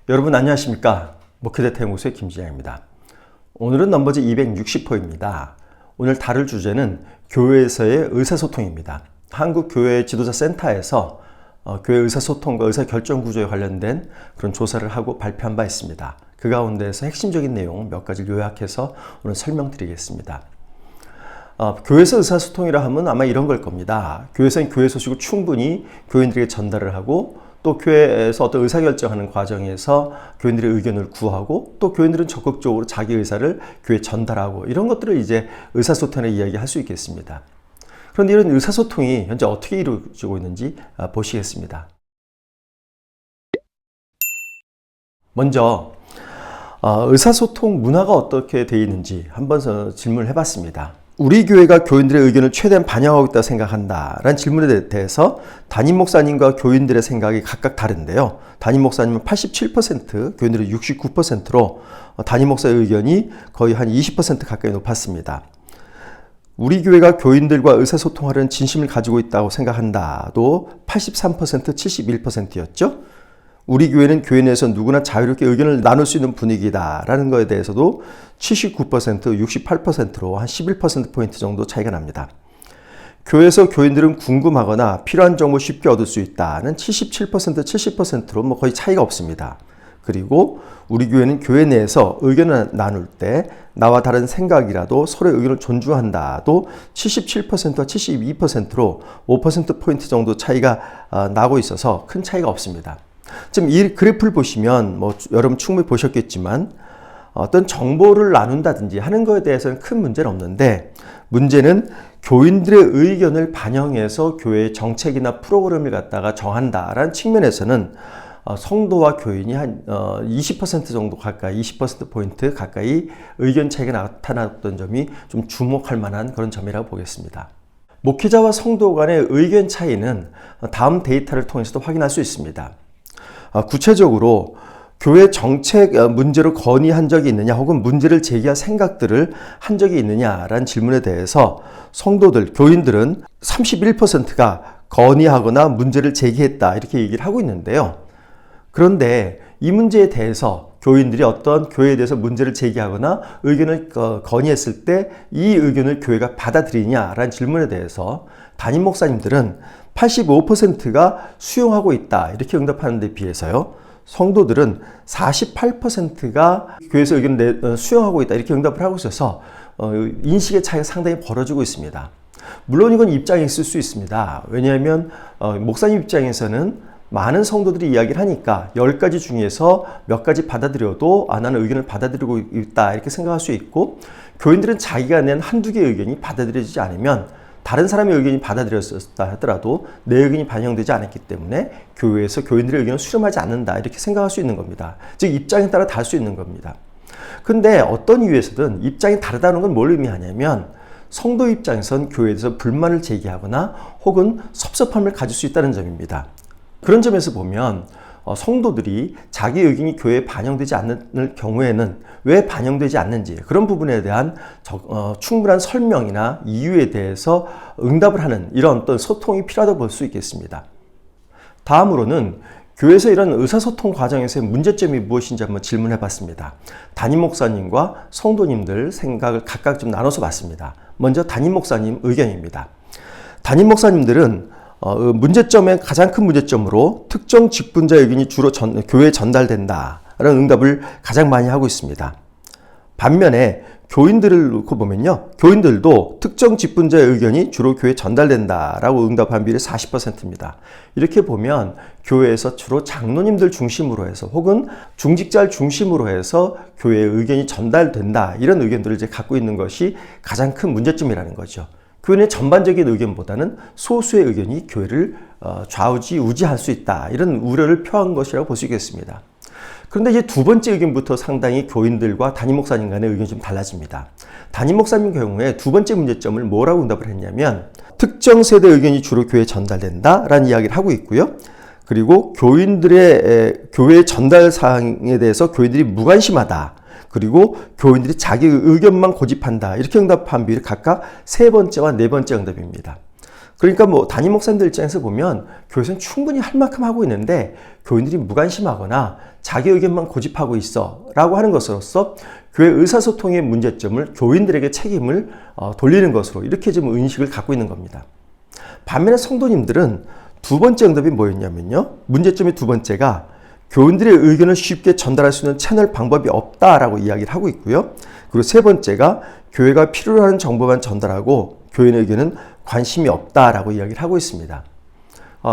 여러분 안녕하십니까? 목회대 태무소의 김진양입니다. 오늘은 넘버즈 260호입니다. 오늘 다룰 주제는 교회에서의 의사소통입니다. 한국교회 지도자센터에서 교회 의사소통과 의사결정구조에 관련된 그런 조사를 하고 발표한 바 있습니다. 그 가운데에서 핵심적인 내용 몇 가지 요약해서 오늘 설명드리겠습니다. 교회에서 의사소통이라 하면 아마 이런 걸 겁니다. 교회에서는 교회 소식을 충분히 교인들에게 전달을 하고 또 교회에서 어떤 의사결정하는 과정에서 교인들의 의견을 구하고 또 교인들은 적극적으로 자기 의사를 교회에 전달하고 이런 것들을 이제 의사소통의 이야기할 수 있겠습니다. 그런데 이런 의사소통이 현재 어떻게 이루어지고 있는지 보시겠습니다. 먼저 의사소통 문화가 어떻게 되어 있는지 한번 질문을 해봤습니다. 우리 교회가 교인들의 의견을 최대한 반영하고 있다고 생각한다 라는 질문에 대해서 담임 목사님과 교인들의 생각이 각각 다른데요. 담임 목사님은 87%, 교인들은 69%로 담임 목사의 의견이 거의 한 20% 가까이 높았습니다. 우리 교회가 교인들과 의사소통하려는 진심을 가지고 있다고 생각한다도 83%, 71%였죠. 우리 교회는 교회 내에서 누구나 자유롭게 의견을 나눌 수 있는 분위기다라는 것에 대해서도 79%, 68%로 한 11%포인트 정도 차이가 납니다. 교회에서 교인들은 궁금하거나 필요한 정보를 쉽게 얻을 수 있다는 77%, 70%로 거의 차이가 없습니다. 그리고 우리 교회는 교회 내에서 의견을 나눌 때 나와 다른 생각이라도 서로의 의견을 존중한다도 77%와 72%로 5%포인트 정도 차이가 나고 있어서 큰 차이가 없습니다. 지금 이 그래프를 보시면 여러분 충분히 보셨겠지만 어떤 정보를 나눈다든지 하는 것에 대해서는 큰 문제는 없는데 문제는 교인들의 의견을 반영해서 교회의 정책이나 프로그램을 갖다가 정한다라는 측면에서는 성도와 교인이 한 20% 정도 가까이 20%포인트 가까이 의견 차이가 나타났던 점이 좀 주목할 만한 그런 점이라고 보겠습니다. 목회자와 성도 간의 의견 차이는 다음 데이터를 통해서도 확인할 수 있습니다. 구체적으로 교회 정책 문제로 건의한 적이 있느냐 혹은 문제를 제기할 생각들을 한 적이 있느냐라는 질문에 대해서 성도들, 교인들은 31%가 건의하거나 문제를 제기했다 이렇게 얘기를 하고 있는데요. 그런데 이 문제에 대해서 교인들이 어떤 교회에 대해서 문제를 제기하거나 의견을 건의했을 때 이 의견을 교회가 받아들이냐라는 질문에 대해서 담임 목사님들은 85%가 수용하고 있다 이렇게 응답하는 데 비해서요. 성도들은 48%가 교회에서 의견을 수용하고 있다 이렇게 응답을 하고 있어서 인식의 차이가 상당히 벌어지고 있습니다. 물론 이건 입장이 있을 수 있습니다. 왜냐하면 목사님 입장에서는 많은 성도들이 이야기를 하니까 10가지 중에서 몇 가지 받아들여도 나는 의견을 받아들이고 있다 이렇게 생각할 수 있고 교인들은 자기가 낸 한두 개의 의견이 받아들여지지 않으면 다른 사람의 의견이 받아들였다 하더라도 내 의견이 반영되지 않았기 때문에 교회에서 교인들의 의견을 수렴하지 않는다 이렇게 생각할 수 있는 겁니다. 즉 입장에 따라 다를 수 있는 겁니다. 근데 어떤 이유에서든 입장이 다르다는 건 뭘 의미하냐면 성도 입장에선 교회에 대해서 불만을 제기하거나 혹은 섭섭함을 가질 수 있다는 점입니다. 그런 점에서 보면 성도들이 자기 의견이 교회에 반영되지 않는 경우에는 왜 반영되지 않는지 그런 부분에 대한 충분한 설명이나 이유에 대해서 응답을 하는 이런 어떤 소통이 필요하다고 볼 수 있겠습니다. 다음으로는 교회에서 이런 의사소통 과정에서의 문제점이 무엇인지 한번 질문해 봤습니다. 담임 목사님과 성도님들 생각을 각각 좀 나눠서 봤습니다. 먼저 담임 목사님 의견입니다. 담임 목사님들은 문제점의 가장 큰 문제점으로 특정 직분자의 의견이 주로 교회에 전달된다라는 응답을 가장 많이 하고 있습니다. 반면에 교인들을 놓고 보면요. 교인들도 특정 직분자의 의견이 주로 교회에 전달된다라고 응답한 비율이 40%입니다. 이렇게 보면 교회에서 주로 장로님들 중심으로 해서 혹은 중직자를 중심으로 해서 교회의 의견이 전달된다 이런 의견들을 이제 갖고 있는 것이 가장 큰 문제점이라는 거죠. 교인의 전반적인 의견보다는 소수의 의견이 교회를 좌우지우지할 수 있다. 이런 우려를 표한 것이라고 볼 수 있겠습니다. 그런데 이제 두 번째 의견부터 상당히 교인들과 담임 목사님 간의 의견이 좀 달라집니다. 담임 목사님 경우에 두 번째 문제점을 뭐라고 응답을 했냐면 특정 세대 의견이 주로 교회에 전달된다라는 이야기를 하고 있고요. 그리고 교인들의 교회 전달 사항에 대해서 교인들이 무관심하다. 그리고 교인들이 자기 의견만 고집한다. 이렇게 응답한 비율이 각각 세 번째와 네 번째 응답입니다. 그러니까 뭐 담임 목사님들 입장에서 보면 교회에서는 충분히 할 만큼 하고 있는데 교인들이 무관심하거나 자기 의견만 고집하고 있어 라고 하는 것으로서 교회 의사소통의 문제점을 교인들에게 책임을 돌리는 것으로 이렇게 좀 인식을 갖고 있는 겁니다. 반면에 성도님들은 두 번째 응답이 뭐였냐면요. 문제점의 두 번째가 교인들의 의견을 쉽게 전달할 수 있는 채널 방법이 없다라고 이야기를 하고 있고요. 그리고 세 번째가 교회가 필요로 하는 정보만 전달하고 교인의 의견은 관심이 없다라고 이야기를 하고 있습니다.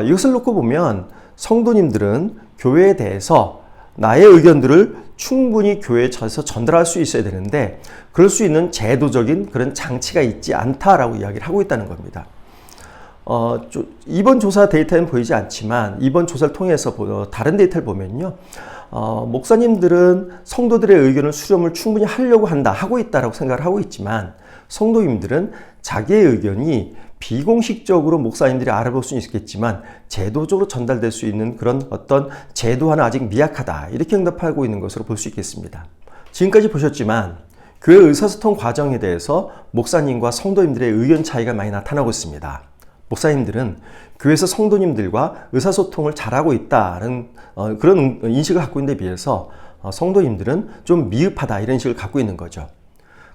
이것을 놓고 보면 성도님들은 교회에 대해서 나의 의견들을 충분히 교회에서 전달할 수 있어야 되는데 그럴 수 있는 제도적인 그런 장치가 있지 않다라고 이야기를 하고 있다는 겁니다. 이번 조사 데이터는 보이지 않지만 이번 조사를 통해서 다른 데이터를 보면요. 목사님들은 성도들의 의견을 수렴을 충분히 하고 있다라고 생각을 하고 있지만 성도님들은 자기의 의견이 비공식적으로 목사님들이 알아볼 수는 있겠지만 제도적으로 전달될 수 있는 그런 어떤 제도화는 아직 미약하다 이렇게 응답하고 있는 것으로 볼 수 있겠습니다. 지금까지 보셨지만 교회 의사소통 과정에 대해서 목사님과 성도님들의 의견 차이가 많이 나타나고 있습니다. 목사님들은 교회에서 성도님들과 의사소통을 잘하고 있다는 그런 인식을 갖고 있는 데 비해서 성도님들은 좀 미흡하다 이런 인식을 갖고 있는 거죠.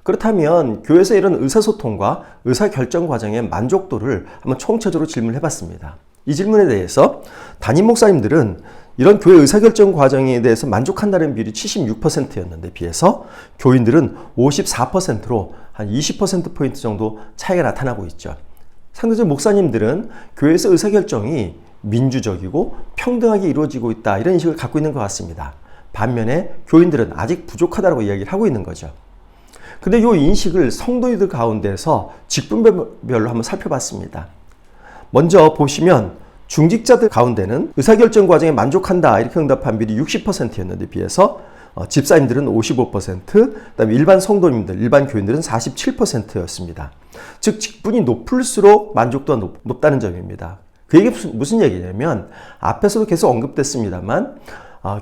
그렇다면 교회에서 이런 의사소통과 의사결정 과정의 만족도를 한번 총체적으로 질문을 해봤습니다. 이 질문에 대해서 담임 목사님들은 이런 교회 의사결정 과정에 대해서 만족한다는 비율이 76%였는데 비해서 교인들은 54%로 한 20%포인트 정도 차이가 나타나고 있죠. 상대적으로 목사님들은 교회에서 의사결정이 민주적이고 평등하게 이루어지고 있다 이런 인식을 갖고 있는 것 같습니다. 반면에 교인들은 아직 부족하다고 이야기를 하고 있는 거죠. 근데 이 인식을 성도들 가운데서 직분별로 한번 살펴봤습니다. 먼저 보시면 중직자들 가운데는 의사결정 과정에 만족한다 이렇게 응답한 비율이 60%였는데 비해서 집사님들은 55%, 그다음에 일반 성도님들, 일반 교인들은 47%였습니다. 즉 직분이 높을수록 만족도가 높다는 점입니다. 그 얘기 무슨 얘기냐면 앞에서도 계속 언급됐습니다만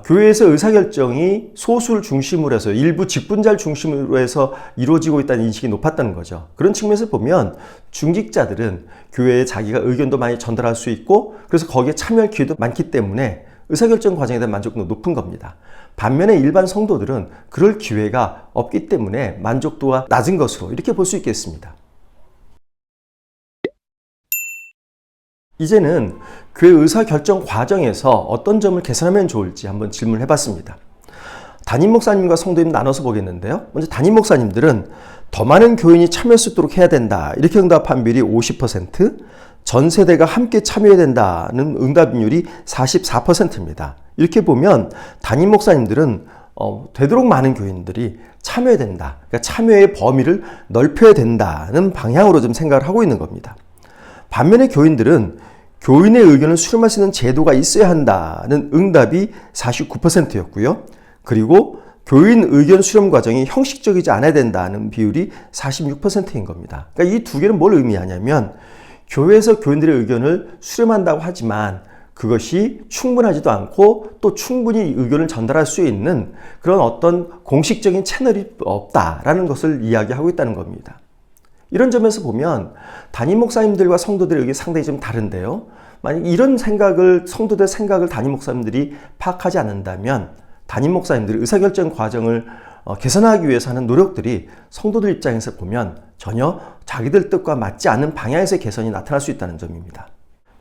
교회에서 의사결정이 소수를 중심으로 해서 일부 직분자를 중심으로 해서 이루어지고 있다는 인식이 높았다는 거죠. 그런 측면에서 보면 중직자들은 교회에 자기가 의견도 많이 전달할 수 있고 그래서 거기에 참여할 기회도 많기 때문에 의사결정 과정에 대한 만족도가 높은 겁니다. 반면에 일반 성도들은 그럴 기회가 없기 때문에 만족도가 낮은 것으로 이렇게 볼 수 있겠습니다. 이제는 교회 의사결정 과정에서 어떤 점을 개선하면 좋을지 한번 질문을 해봤습니다. 담임 목사님과 성도님 나눠서 보겠는데요. 먼저 담임 목사님들은 더 많은 교인이 참여할 수 있도록 해야 된다. 이렇게 응답한 비율이 50%, 전 세대가 함께 참여해야 된다는 응답률이 44%입니다. 이렇게 보면 담임 목사님들은 되도록 많은 교인들이 참여해야 된다. 그러니까 참여의 범위를 넓혀야 된다는 방향으로 좀 생각을 하고 있는 겁니다. 반면에 교인들은 교인의 의견을 수렴할 수 있는 제도가 있어야 한다는 응답이 49%였고요. 그리고 교인 의견 수렴 과정이 형식적이지 않아야 된다는 비율이 46%인 겁니다. 그러니까 이 두 개는 뭘 의미하냐면 교회에서 교인들의 의견을 수렴한다고 하지만 그것이 충분하지도 않고 또 충분히 의견을 전달할 수 있는 그런 어떤 공식적인 채널이 없다라는 것을 이야기하고 있다는 겁니다. 이런 점에서 보면 담임 목사님들과 성도들의 의견이 상당히 좀 다른데요. 만약 이런 성도들의 생각을 담임 목사님들이 파악하지 않는다면 담임 목사님들이 의사결정 과정을 개선하기 위해서 하는 노력들이 성도들 입장에서 보면 전혀 자기들 뜻과 맞지 않는 방향에서의 개선이 나타날 수 있다는 점입니다.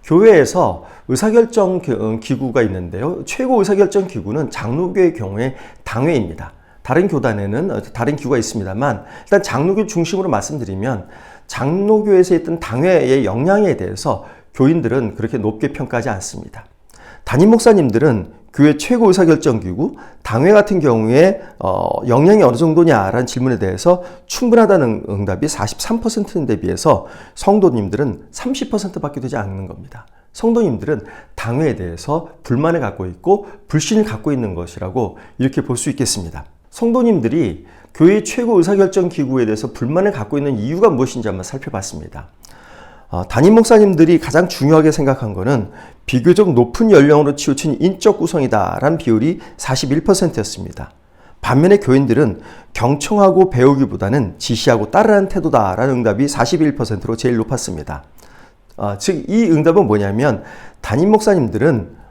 교회에서 의사결정 기구가 있는데요. 최고 의사결정 기구는 장로교의 경우에 당회입니다. 다른 교단에는 다른 기구가 있습니다만 일단 장로교 중심으로 말씀드리면 장로교에서 있던 당회의 역량에 대해서 교인들은 그렇게 높게 평가하지 않습니다. 담임 목사님들은 교회 최고 의사결정기구 당회 같은 경우에 역량이 어느 정도냐라는 질문에 대해서 충분하다는 응답이 43%인데 비해서 성도님들은 30%밖에 되지 않는 겁니다. 성도님들은 당회에 대해서 불만을 갖고 있고 불신을 갖고 있는 것이라고 이렇게 볼 수 있겠습니다. 성도님들이 교회 최고 의사결정기구에 대해서 불만을 갖고 있는 이유가 무엇인지 한번 살펴봤습니다. 담임 목사님들이 가장 중요하게 생각한 것은 비교적 높은 연령으로 치우친 인적 구성이다라는 비율이 41%였습니다. 반면에 교인들은 경청하고 배우기보다는 지시하고 따르라는 태도다라는 응답이 41%로 제일 높았습니다. 즉 이 응답은 뭐냐면 담임 목사님들은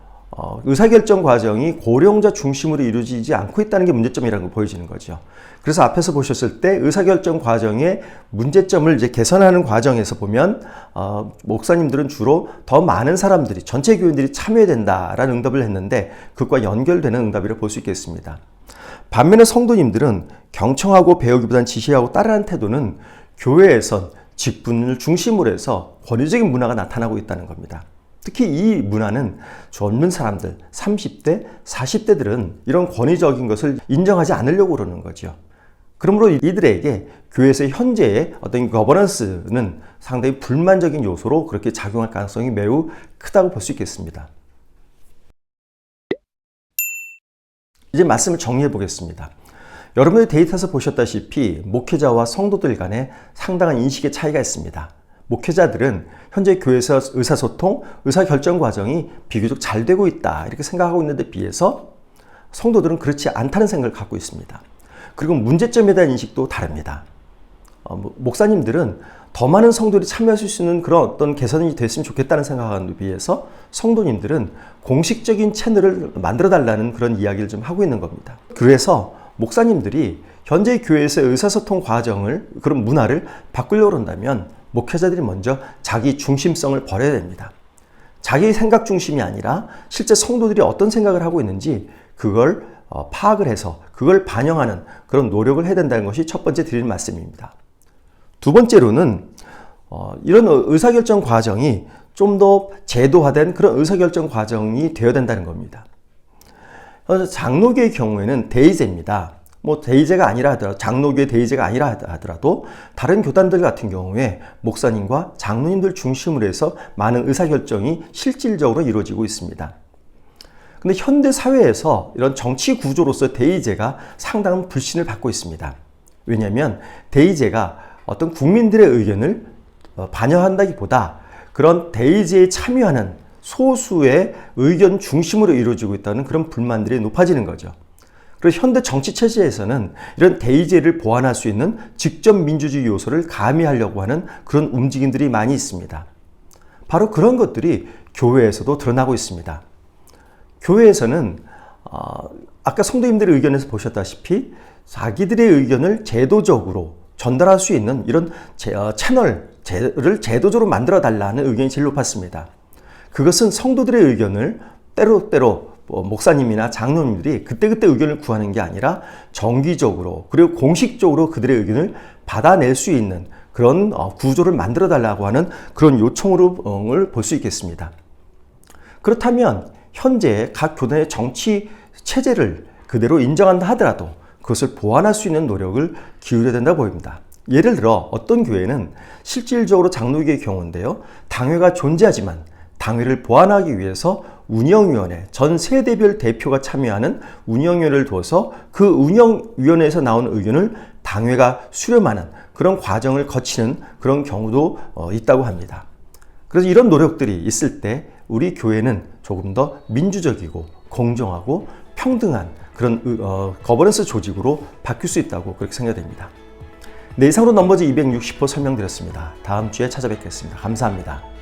의사결정 과정이 고령자 중심으로 이루어지지 않고 있다는 게 문제점이라는 걸 보여지는 거죠. 그래서 앞에서 보셨을 때 의사결정 과정의 문제점을 이제 개선하는 과정에서 보면 목사님들은 주로 더 많은 사람들이, 전체 교인들이 참여해야 된다라는 응답을 했는데 그것과 연결되는 응답이라고 볼 수 있겠습니다. 반면에 성도님들은 경청하고 배우기보다는 지시하고 따르는 태도는 교회에선 직분을 중심으로 해서 권위적인 문화가 나타나고 있다는 겁니다. 특히 이 문화는 젊은 사람들, 30대, 40대들은 이런 권위적인 것을 인정하지 않으려고 그러는 거죠. 그러므로 이들에게 교회에서의 현재의 어떤 거버넌스는 상당히 불만적인 요소로 그렇게 작용할 가능성이 매우 크다고 볼 수 있겠습니다. 이제 말씀을 정리해 보겠습니다. 여러분의 데이터에서 보셨다시피 목회자와 성도들 간에 상당한 인식의 차이가 있습니다. 목회자들은 현재 교회에서 의사소통, 의사결정 과정이 비교적 잘 되고 있다 이렇게 생각하고 있는데 비해서 성도들은 그렇지 않다는 생각을 갖고 있습니다. 그리고 문제점에 대한 인식도 다릅니다. 목사님들은 더 많은 성도들이 참여할 수 있는 그런 어떤 개선이 됐으면 좋겠다는 생각에 비해서 성도님들은 공식적인 채널을 만들어 달라는 그런 이야기를 좀 하고 있는 겁니다. 그래서 목사님들이 현재 교회에서의 의사소통 과정을, 그런 문화를 바꾸려고 한다면 목회자들이 먼저 자기 중심성을 버려야 됩니다. 자기 생각 중심이 아니라 실제 성도들이 어떤 생각을 하고 있는지 그걸 파악을 해서 그걸 반영하는 그런 노력을 해야 된다는 것이 첫 번째 드리는 말씀입니다. 두 번째로는 이런 의사결정 과정이 좀 더 제도화된 그런 의사결정 과정이 되어야 된다는 겁니다. 장로교의 경우에는 대의제입니다. 대의제가 아니라 하더라도, 장로교의 대의제가 아니라 하더라도 다른 교단들 같은 경우에 목사님과 장로님들 중심으로 해서 많은 의사결정이 실질적으로 이루어지고 있습니다. 근데 현대 사회에서 이런 정치 구조로서 대의제가 상당한 불신을 받고 있습니다. 왜냐하면 대의제가 어떤 국민들의 의견을 반영한다기보다 그런 대의제에 참여하는 소수의 의견 중심으로 이루어지고 있다는 그런 불만들이 높아지는 거죠. 그래서 현대 정치 체제에서는 이런 대의제를 보완할 수 있는 직접 민주주의 요소를 가미하려고 하는 그런 움직임들이 많이 있습니다. 바로 그런 것들이 교회에서도 드러나고 있습니다. 교회에서는 아까 성도님들의 의견에서 보셨다시피 자기들의 의견을 제도적으로 전달할 수 있는 이런 채널을 제도적으로 만들어 달라는 의견이 제일 높았습니다. 그것은 성도들의 의견을 때로 목사님이나 장로님들이 그때그때 의견을 구하는 게 아니라 정기적으로 그리고 공식적으로 그들의 의견을 받아낼 수 있는 그런 구조를 만들어 달라고 하는 그런 요청으로 볼 수 있겠습니다. 그렇다면 현재 각 교단의 정치 체제를 그대로 인정한다 하더라도 그것을 보완할 수 있는 노력을 기울여야 된다고 보입니다. 예를 들어 어떤 교회는 실질적으로 장로교의 경우인데요. 당회가 존재하지만 당회를 보완하기 위해서 운영위원회, 전 세대별 대표가 참여하는 운영위원회를 둬서 그 운영위원회에서 나온 의견을 당회가 수렴하는 그런 과정을 거치는 그런 경우도 있다고 합니다. 그래서 이런 노력들이 있을 때 우리 교회는 조금 더 민주적이고 공정하고 평등한 그런 거버넌스 조직으로 바뀔 수 있다고 그렇게 생각됩니다. 네, 이상으로 넘버즈 260호 설명드렸습니다. 다음 주에 찾아뵙겠습니다. 감사합니다.